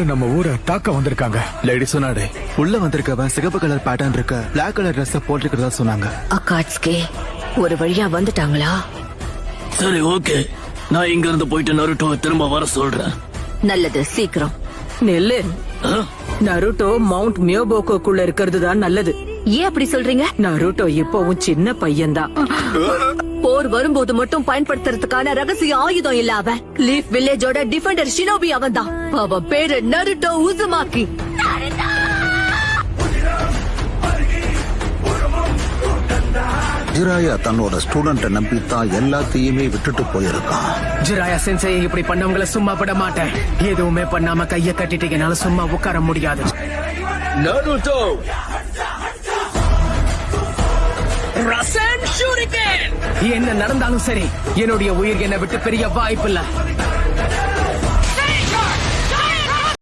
நம்ம ஊரை தாக்க வந்திருக்காங்க. லேடி சொன்னாடே, உள்ள வந்திருக்கவன் சிகப்பு கலர் பேட்டர்ன் இருக்க பிளாக் கலர் ட்ரெஸ் போட்டிருக்கிறதா சொன்னாங்க. அக்காட்ஸ்கே ஒரு வழியா வந்துட்டாங்களா? சரி, ஓகே. நான் இங்க இருந்து போயிட்டு நருட்டோவை திரும்ப வர சொல்றேன். நல்லது, சீக்கிரம். நெல்லு, நருட்டோ மவுண்ட் மியோபோக்கோக்குள்ள இருக்கிறது தான் நல்லது. ஏன் அப்படி சொல்றீங்க? நருட்டோ இப்பவும் சின்ன பையன்தான். போர் வரும்போது மட்டும் பயன்படுத்துறதுக்கான ரகசிய ஆயுதம் இல்ல அவன். லீஃப் வில்லேஜோட டிஃபெண்டர் ஷினோபி அவன் தான். அவன் பேரு நருட்டோ உசுமாக்கி. ஜிராயா தன்னோட ஸ்டூடெண்ட நம்பித்தான் எல்லாத்தையுமே விட்டுட்டு போயிருக்கான். ஜிராயா சென்சை இப்படி பண்ணவங்கள சும்மா விட மாட்டேன். எதுவுமே பண்ணாம கைய கட்டிட்டீங்கனால சும்மா உட்கார முடியாது. நருட்டோ என்ன நடந்தாலும் சரி, என்னுடைய உயிர் என்னை விட்டு பெரிய வாய்ப்பில்லை.